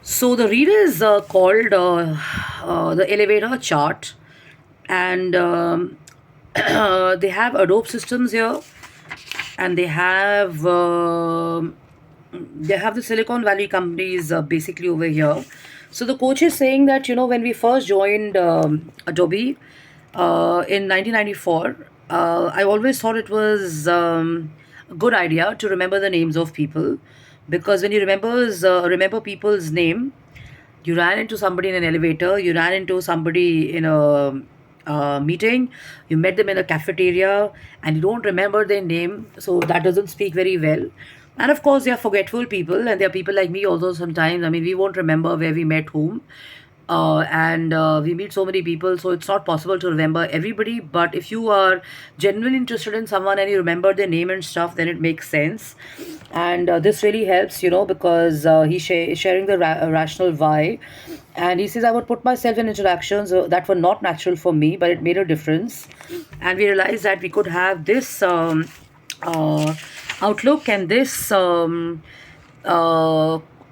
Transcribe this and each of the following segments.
So the read is called the elevator chart, and they have Adobe systems here, and they have the Silicon Valley companies basically over here. So the coach is saying that when we first joined Adobe in 1994, I always thought it was a good idea to remember the names of people, because when you remember people's name, you ran into somebody in an elevator, you ran into somebody in a meeting, you met them in a cafeteria, and you don't remember their name, so that doesn't speak very well. And of course, they are forgetful people, and there are people like me also sometimes. I mean, we won't remember where we met whom, and we meet so many people, so it's not possible to remember everybody. But if you are genuinely interested in someone and you remember their name and stuff, then it makes sense. And this really helps, because he's sharing the rational why. And he says, I would put myself in interactions that were not natural for me, but it made a difference. And we realized that we could have this uh, outlook and this uh,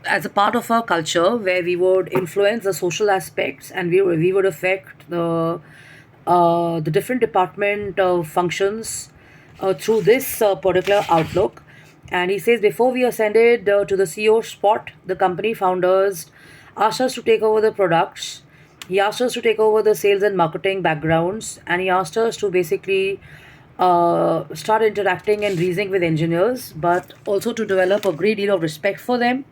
as a part of our culture, where we would influence the social aspects, and we would affect the different department functions through this particular outlook. And he says, before we ascended to the CEO spot, the company founders asked us to take over the products. He asked us to take over the sales and marketing backgrounds, and he asked us to basically start interacting and reasoning with engineers, but also to develop a great deal of respect for them,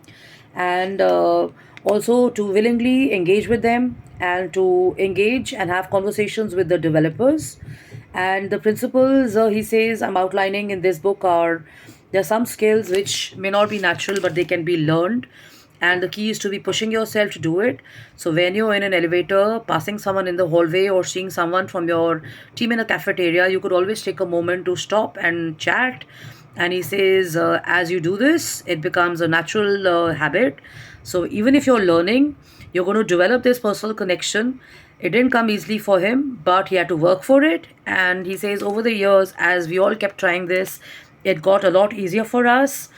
and also to willingly engage with them, and to engage and have conversations with the developers. And the principles he says I'm outlining in this book are, there are some skills which may not be natural, but they can be learned, and the key is to be pushing yourself to do it. So when you're in an elevator, passing someone in the hallway, or seeing someone from your team in a cafeteria, you could always take a moment to stop and chat. And he says, as you do this, it becomes a natural habit. So even if you're learning, you're going to develop this personal connection. It didn't come easily for him, but he had to work for it. And he says, over the years, as we all kept trying this, it got a lot easier for us.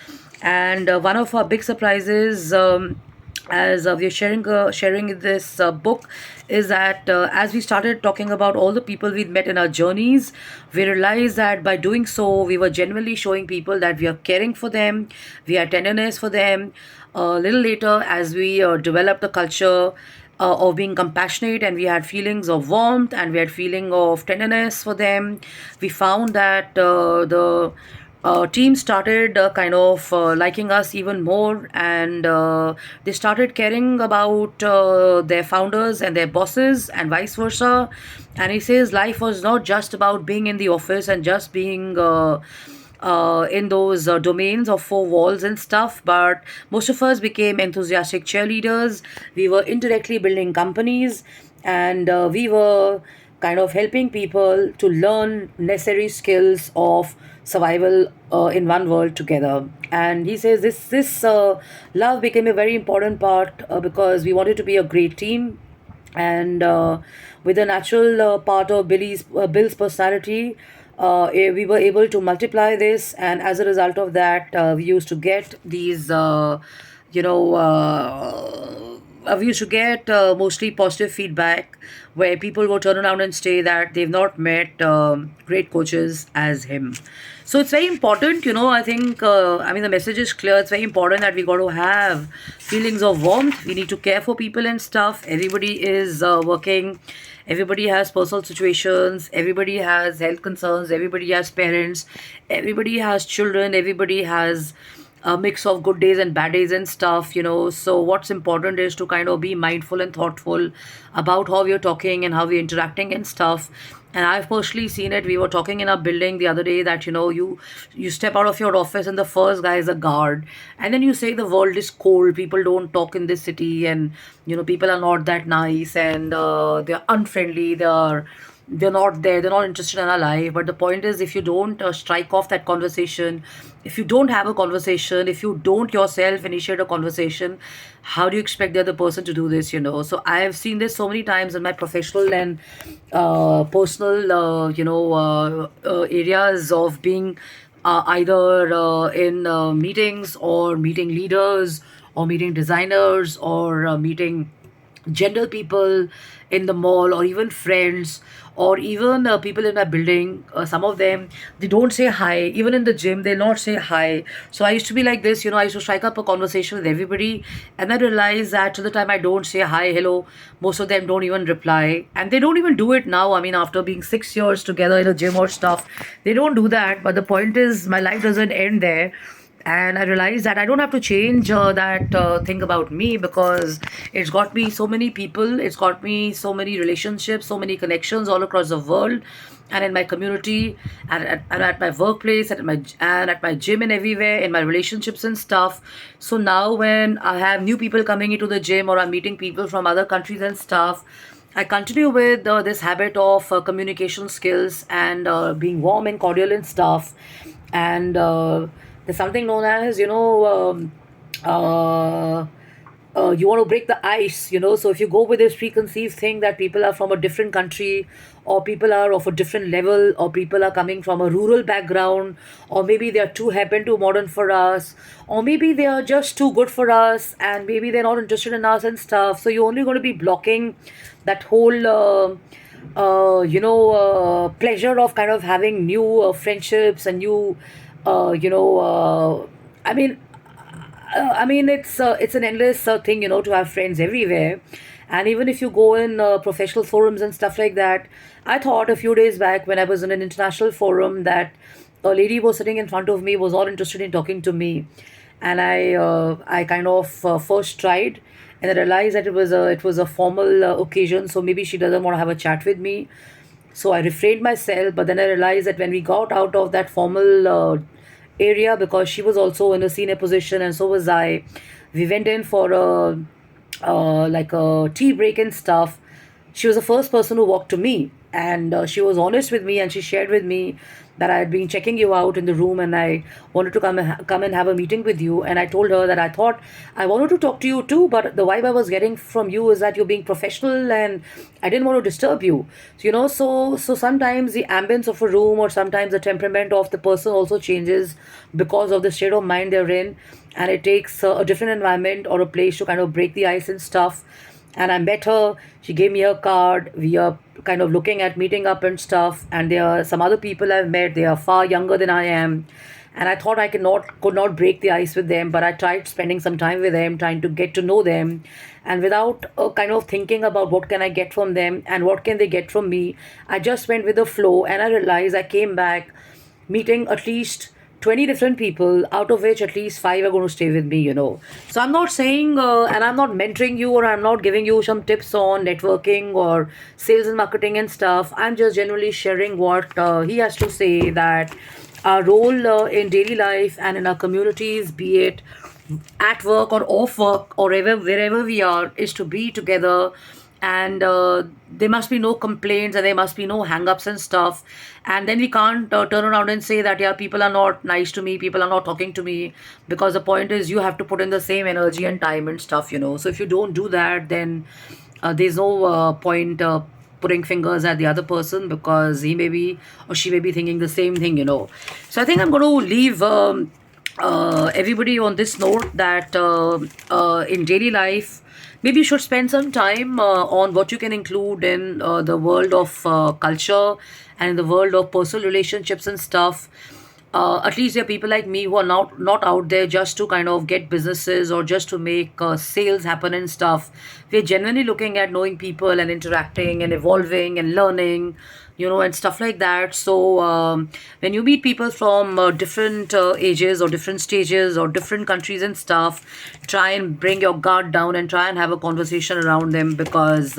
And one of our big surprises, as we are sharing this book, is that as we started talking about all the people we'd met in our journeys, we realized that by doing so, we were genuinely showing people that we are caring for them, we are tenderness for them. A little later, as we developed a culture of being compassionate, and we had feelings of warmth, and we had feeling of tenderness for them, we found that the team started kind of liking us even more, and they started caring about their founders and their bosses, and vice versa. And he says life was not just about being in the office and just being in those domains of four walls and stuff, but most of us became enthusiastic cheerleaders. We were indirectly building companies, and we were kind of helping people to learn necessary skills of survival in one world together. And he says this love became a very important part, because we wanted to be a great team. And with the natural part of Bill's personality, we were able to multiply this, and as a result of that, we used to get these, you know. We used to get mostly positive feedback, where people would turn around and say that they've not met great coaches as him. So it's very important, I think, I mean, the message is clear. It's very important that we got to have feelings of warmth. We need to care for people and stuff. Everybody is working. Everybody has personal situations. Everybody has health concerns. Everybody has parents. Everybody has children. Everybody has a mix of good days and bad days and stuff. So what's important is to kind of be mindful and thoughtful about how we're talking and how we're interacting and stuff. And I've personally seen it. We were talking in our building the other day that you step out of your office, and the first guy is a guard, and then you say the world is cold, people don't talk in this city, and people are not that nice, and they're unfriendly, they're not there, they're not interested in our life. But the point is, if you don't strike off that conversation, if you don't have a conversation, if you don't yourself initiate a conversation, how do you expect the other person to do this? So I have seen this so many times in my professional and personal areas of being either in meetings or meeting leaders, or meeting designers, or meeting general people in the mall, or even friends, or even people in my building. Some of them, they don't say hi. Even in the gym, they'll not say hi. So I used to be like this, I used to strike up a conversation with everybody, and I realized that to the time I don't say hi, hello, most of them don't even reply, and they don't even do it now. I mean, after being 6 years together in a gym or stuff, they don't do that. But the point is, my life doesn't end there, and I realized that I don't have to change that thing about me, because it's got me so many people, it's got me so many relationships, so many connections all across the world, and in my community, and at my workplace, and at my gym, and everywhere in my relationships and stuff. So now when I have new people coming into the gym, or I'm meeting people from other countries and stuff, I continue with this habit of communication skills, and being warm and cordial and stuff. And there's something known as, you want to break the ice, so if you go with this preconceived thing that people are from a different country, or people are of a different level, or people are coming from a rural background, or maybe they are too happen too modern for us, or maybe they are just too good for us, and maybe they're not interested in us and stuff, so you're only going to be blocking that whole pleasure of kind of having new friendships and new I mean, it's an endless thing, to have friends everywhere. And even if you go in professional forums and stuff like that, I thought a few days back when I was in an international forum that a lady was sitting in front of me, was all interested in talking to me, and I kind of first tried, and I realized that it was a formal occasion, so maybe she doesn't want to have a chat with me. So I refrained myself, but then I realized that when we got out of that formal area, because she was also in a senior position and so was I, we went in for a like a tea break and stuff. She was the first person who walked to me, and she was honest with me, and she shared with me that I had been checking you out in the room, and I wanted to come and have a meeting with you. And I told her that I thought I wanted to talk to you too, but the vibe I was getting from you is that you're being professional, and I didn't want to disturb you. So, so sometimes the ambience of a room, or sometimes the temperament of the person also changes because of the state of mind they're in, and it takes a different environment or a place to kind of break the ice and stuff. And I met her. She gave me her card. We are kind of looking at meeting up and stuff. And there are some other people I've met. They are far younger than I am. And I thought I could not break the ice with them, but I tried spending some time with them, trying to get to know them, and without kind of thinking about what can I get from them and what can they get from me, I just went with the flow, and I realized I came back meeting at least 20 different people, out of which at least five are going to stay with me. So I'm not saying, and I'm not mentoring you, or I'm not giving you some tips on networking or sales and marketing and stuff. I'm just generally sharing what he has to say, that our role in daily life and in our communities, be it at work or off work or wherever we are, is to be together. And there must be no complaints, and there must be no hang-ups and stuff. And then we can't turn around and say that, yeah, people are not nice to me, people are not talking to me, because the point is you have to put in the same energy and time and stuff. So if you don't do that, then there's no point putting fingers at the other person, because he may be or she may be thinking the same thing. So I think I'm going to leave everybody on this note, that in daily life, maybe you should spend some time on what you can include in the world of culture and in the world of personal relationships and stuff. At least there are people like me who are not out there just to kind of get businesses or just to make sales happen and stuff. We're genuinely looking at knowing people and interacting and evolving and learning, and stuff like that. So when you meet people from different ages or different stages or different countries and stuff, try and bring your guard down and try and have a conversation around them, because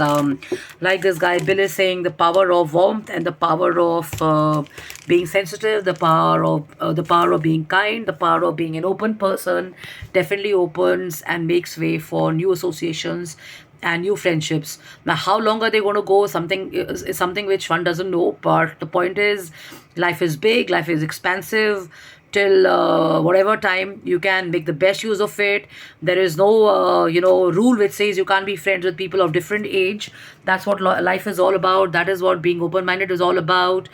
like this guy Bill is saying, the power of warmth and the power of being sensitive, the power of being kind, the power of being an open person definitely opens and makes way for new associations and new friendships. Now, how long are they going to go? Something is something which one doesn't know. But the point is, life is big, life is expansive. Till whatever time you can make the best use of it. There is no rule which says you can't be friends with people of different age. That's what life is all about. That is what being open-minded is all about.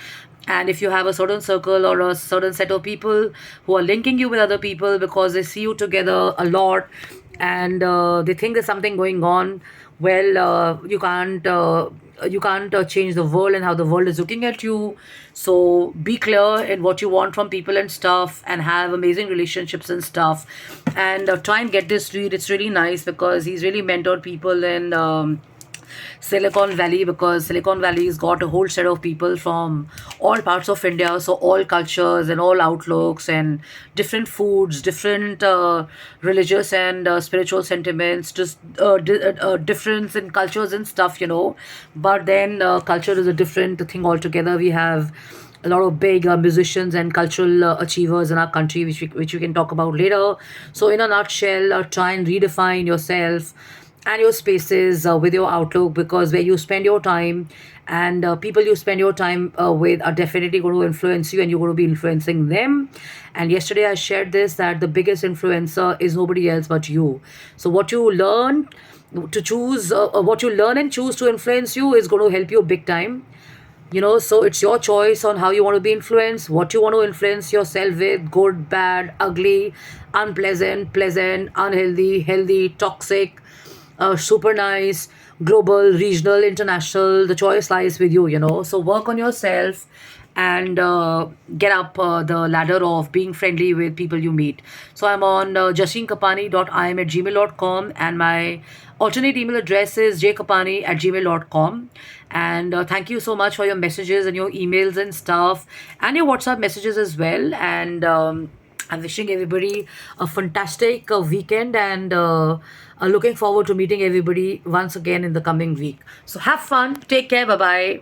And if you have a certain circle or a certain set of people who are linking you with other people because they see you together a lot, and they think there's something going on. Well, you can't change the world and how the world is looking at you. So be clear in what you want from people and stuff, and have amazing relationships and stuff. And try and get this read. It's really nice because he's really mentored people in Silicon Valley, because Silicon Valley's got a whole set of people from all parts of India, so all cultures and all outlooks and different foods, different religious and spiritual sentiments, just difference in cultures and stuff. But then culture is a different thing altogether. We have a lot of big musicians and cultural achievers in our country, which we can talk about later. So, in a nutshell, try and redefine yourself and your spaces with your outlook, because where you spend your time and people you spend your time with are definitely going to influence you, and you're going to be influencing them. And yesterday I shared this, that the biggest influencer is nobody else but you. So what you learn and choose to influence you is going to help you big time. So it's your choice on how you want to be influenced, what you want to influence yourself with: good, bad, ugly, unpleasant, pleasant, unhealthy, healthy, toxic, super nice, global, regional, international. The choice lies with you. So work on yourself and get up the ladder of being friendly with people you meet. So I'm on jashinkapani.im@gmail.com, and my alternate email address is jkapani@gmail.com. And thank you so much for your messages and your emails and stuff, and your WhatsApp messages as well. And I'm wishing everybody a fantastic weekend, and looking forward to meeting everybody once again in the coming week. So have fun, take care, bye bye.